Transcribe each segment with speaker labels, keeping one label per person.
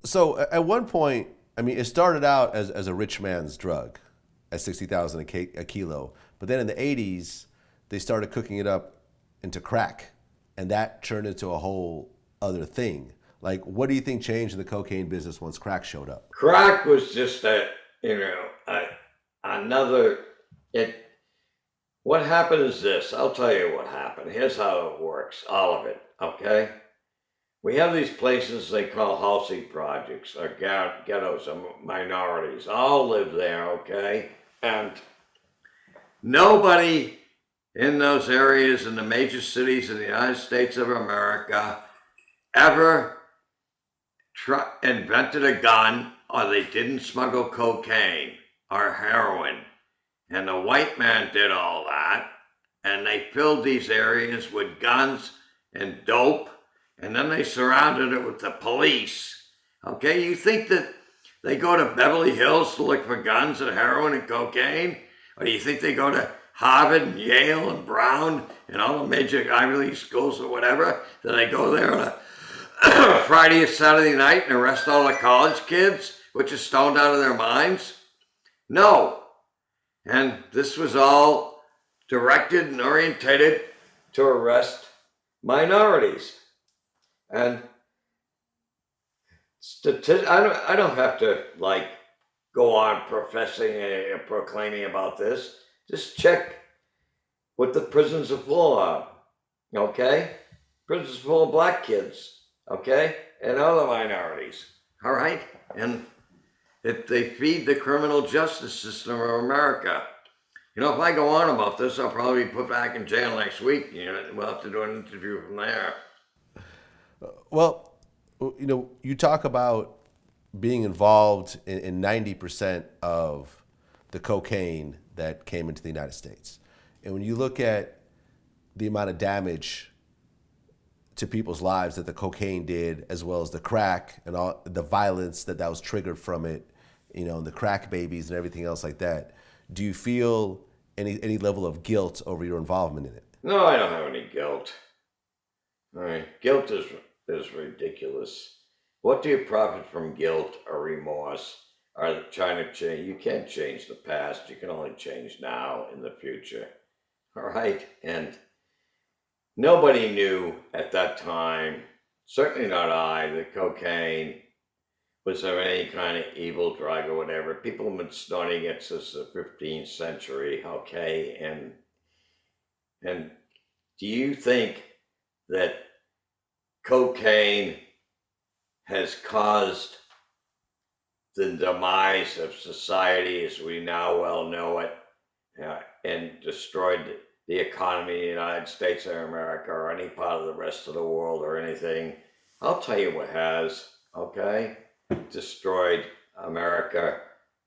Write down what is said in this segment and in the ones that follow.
Speaker 1: So at one point, I mean, it started out as a rich man's drug at 60,000 a kilo, but then in the 80s, they started cooking it up into crack, and that turned into a whole other thing. Like, what do you think changed in the cocaine business once crack showed up?
Speaker 2: Crack was just another, it, what happened is this. I'll tell you what happened. Here's how it works, all of it, okay? We have these places they call housing projects or ghettos or minorities. All live there, okay? And nobody in those areas in the major cities in the United States of America ever invented a gun, or they didn't smuggle cocaine or heroin. And the white man did all that. And they filled these areas with guns and dope. And then they surrounded it with the police. Okay, you think that they go to Beverly Hills to look for guns and heroin and cocaine? Or do you think they go to Harvard and Yale and Brown and all the major Ivy League schools or whatever? Do they go there on a Friday or Saturday night and arrest all the college kids, which are stoned out of their minds? No. And this was all directed and orientated to arrest minorities. And I don't have to like go on professing and proclaiming about this. Just check what the prisons are full of, okay? Prisons full of black kids, okay? And other minorities, all right? And they feed the criminal justice system of America. You know, if I go on about this, I'll probably be put back in jail next week. You know, we'll have to do an interview from there.
Speaker 1: Well, you know, you talk about being involved in 90% of the cocaine that came into the United States. And when you look at the amount of damage to people's lives that the cocaine did, as well as the crack and all the violence that was triggered from it, you know, and the crack babies and everything else like that, do you feel any level of guilt over your involvement in it?
Speaker 2: No, I don't have any guilt. All right, guilt is ridiculous. What do you profit from guilt or remorse or trying to change? You can't change the past. You can only change now in the future. All right, and nobody knew at that time, certainly not I, that cocaine was there any kind of evil drug or whatever. People have been snorting it since the 15th century, okay? And do you think that cocaine has caused the demise of society as we now well know it, and destroyed the economy of the United States of America or any part of the rest of the world or anything? I'll tell you what has, okay? Destroyed America,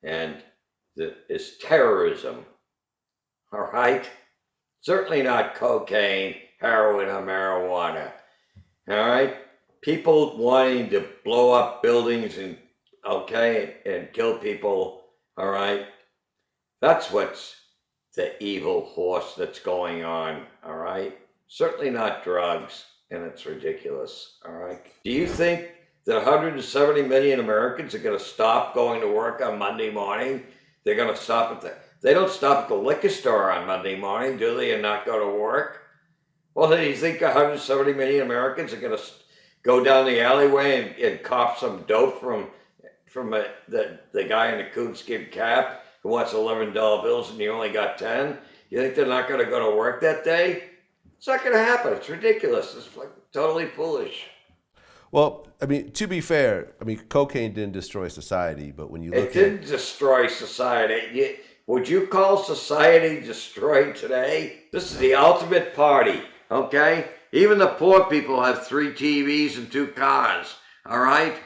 Speaker 2: and is terrorism. All right? Certainly not cocaine, heroin, or marijuana. All right? People wanting to blow up buildings and kill people. All right? That's what's the evil horse that's going on. All right? Certainly not drugs, and it's ridiculous. All right? Do you think that 170 million Americans are going to stop going to work on Monday morning? They're going to stop they don't stop at the liquor store on Monday morning, do they, and not go to work? Well, do you think 170 million Americans are going to go down the alleyway and cop some dope from the guy in the coonskin cap who wants $11 bills and you only got 10? You think they're not going to go to work that day? It's not going to happen. It's ridiculous. It's like totally foolish.
Speaker 1: Well, I mean, to be fair, I mean, cocaine didn't destroy society, but when you look
Speaker 2: It didn't destroy society. Would you call society destroyed today? This is the ultimate party, okay? Even the poor people have 3 TVs and 2 cars, all right?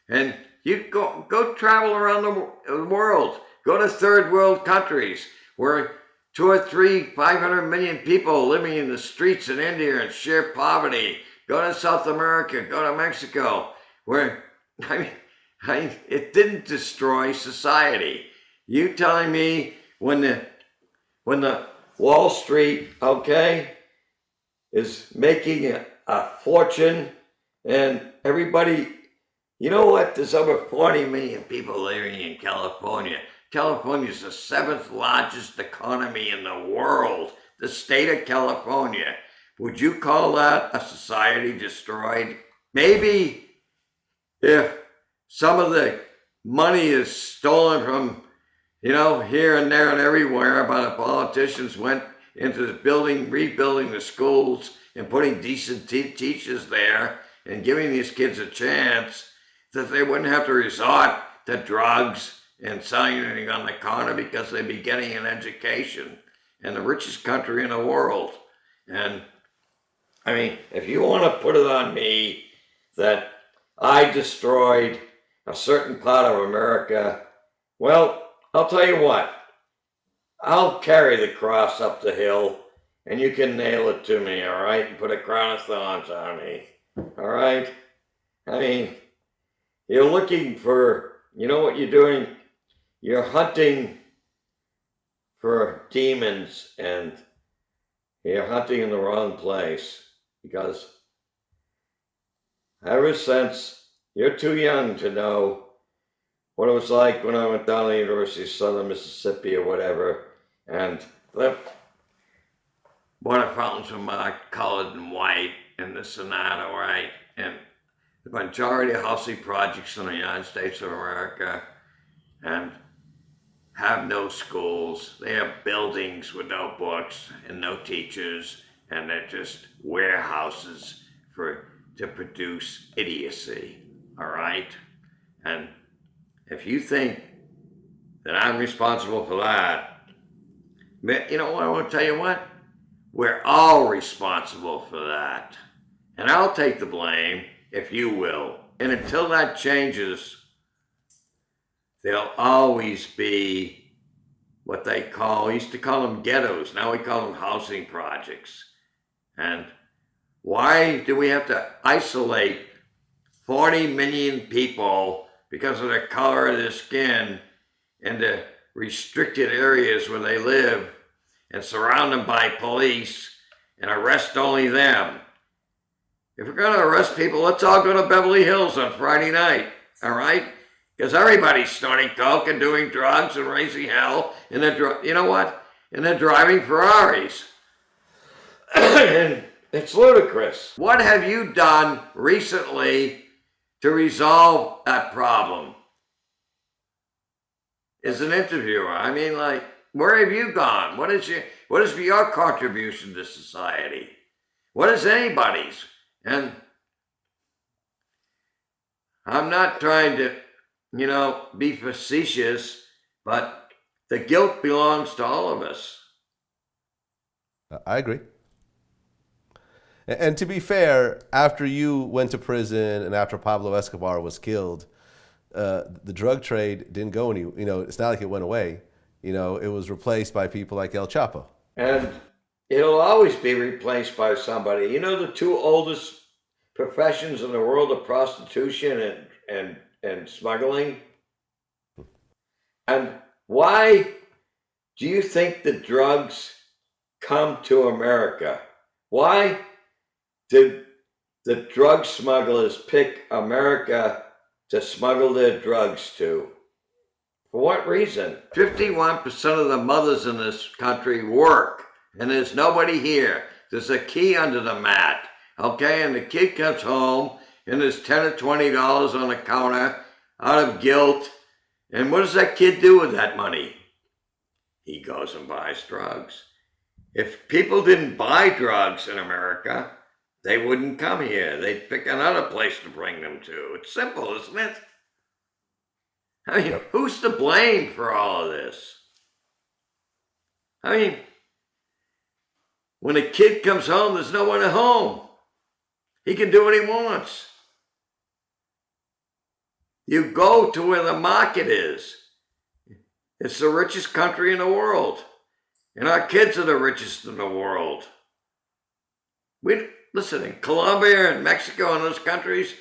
Speaker 2: And you go travel around the world. Go to third world countries where 2 or 3, 500 million people living in the streets in India in sheer poverty. Go to South America, go to Mexico, where, it didn't destroy society. You telling me when the Wall Street, okay, is making a fortune and everybody, You know what? There's over 40 million people living in California. California is the seventh largest economy in the world. The state of California. Would you call that a society destroyed? Maybe if some of the money is stolen from, here and there and everywhere, but the politicians went into the rebuilding the schools and putting decent teachers there and giving these kids a chance, that they wouldn't have to resort to drugs and selling anything on the corner because they'd be getting an education in the richest country in the world. And I mean, if you want to put it on me that I destroyed a certain part of America, well, I'll tell you what, I'll carry the cross up the hill and you can nail it to me, all right? And put a crown of thorns on me, all right? I mean, you're looking for, you know what you're doing? You're hunting for demons and you're hunting in the wrong place, because ever since you're too young to know what it was like when I went down to the University of Southern Mississippi or whatever, and the water fountains were marked colored and white and this and that, all right? And the majority of housing projects in the United States of America and have no schools. They have buildings with no books and no teachers, and they're just warehouses to produce idiocy, all right? And if you think that I'm responsible for that, you know what, I want to tell you what? We're all responsible for that. And I'll take the blame, if you will. And until that changes, there'll always be what they used to call them ghettos. Now we call them housing projects. And why do we have to isolate 40 million people because of the color of their skin into restricted areas where they live and surround them by police and arrest only them? If we're going to arrest people, let's all go to Beverly Hills on Friday night, all right? Because everybody's snorting coke and doing drugs and raising hell, and you know what? And they're driving Ferraris. And it's ludicrous. What have you done recently to resolve that problem? As an interviewer, I mean, like, where have you gone? What is your contribution to society? What is anybody's? And I'm not trying to, be facetious, but the guilt belongs to all of us.
Speaker 1: I agree. And to be fair, after you went to prison and after Pablo Escobar was killed, the drug trade didn't go any, it's not like it went away. It was replaced by people like El Chapo.
Speaker 2: And it'll always be replaced by somebody. The two oldest professions in the world of prostitution and smuggling? And why do you think the drugs come to America? Why did the drug smugglers pick America to smuggle their drugs to? For what reason? 51% of the mothers in this country work, and there's nobody here. There's a key under the mat, okay? And the kid comes home, and there's $10 or $20 on the counter out of guilt. And what does that kid do with that money? He goes and buys drugs. If people didn't buy drugs in America, they wouldn't come here. They'd pick another place to bring them to. It's simple, isn't it? I mean, who's to blame for all of this? I mean, when a kid comes home, there's no one at home. He can do what he wants. You go to where the market is. It's the richest country in the world. And our kids are the richest in the world. Listen, in Colombia and Mexico and those countries,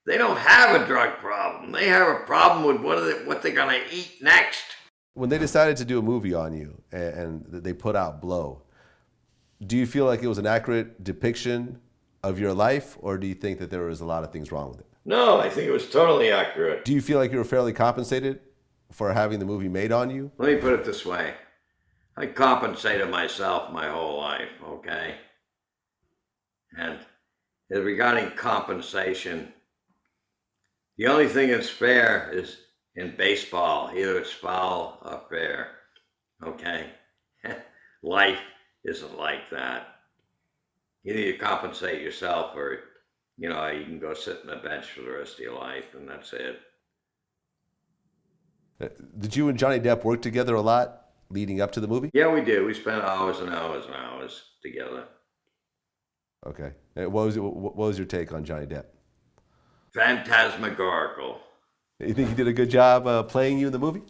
Speaker 2: they don't have a drug problem. They have a problem with what they're going to eat next.
Speaker 1: When they decided to do a movie on you and they put out Blow, do you feel like it was an accurate depiction of your life, or do you think that there was a lot of things wrong with it?
Speaker 2: No, I think it was totally accurate.
Speaker 1: Do you feel like you were fairly compensated for having the movie made on you?
Speaker 2: Let me put it this way. I compensated myself my whole life, okay? And regarding compensation, the only thing that's fair is in baseball. Either it's foul or fair, okay? Life isn't like that. Either you compensate yourself or, you can go sit on the bench for the rest of your life, and that's it.
Speaker 1: Did you and Johnny Depp work together a lot leading up to the movie?
Speaker 2: Yeah, we did. We spent hours and hours and hours together.
Speaker 1: Okay. And what was your take on Johnny Depp?
Speaker 2: Phantasmagorical.
Speaker 1: You think he did a good job playing you in the movie?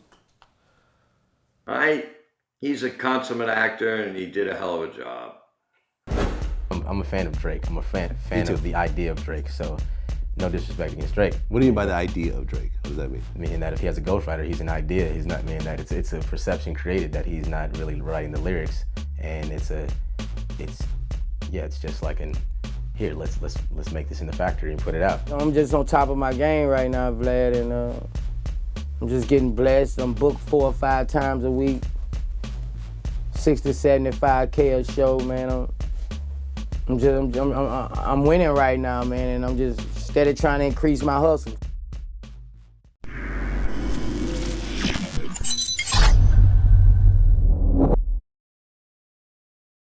Speaker 2: He's a consummate actor, and he did a hell of a job.
Speaker 3: I'm a fan of Drake. I'm a fan of the idea of Drake. So, no disrespect against Drake.
Speaker 1: What do you mean by the idea of Drake? What does that mean?
Speaker 3: Meaning that if he has a ghostwriter, he's an idea. He's not meaning that it's a perception created that he's not really writing the lyrics, and it's just like here, let's make this in the factory and put it out.
Speaker 4: I'm just on top of my game right now, Vlad, and I'm just getting blessed. I'm booked 4 or 5 times a week, 60, 75K a show, man. I'm winning right now, man, and I'm just steady trying to increase my hustle.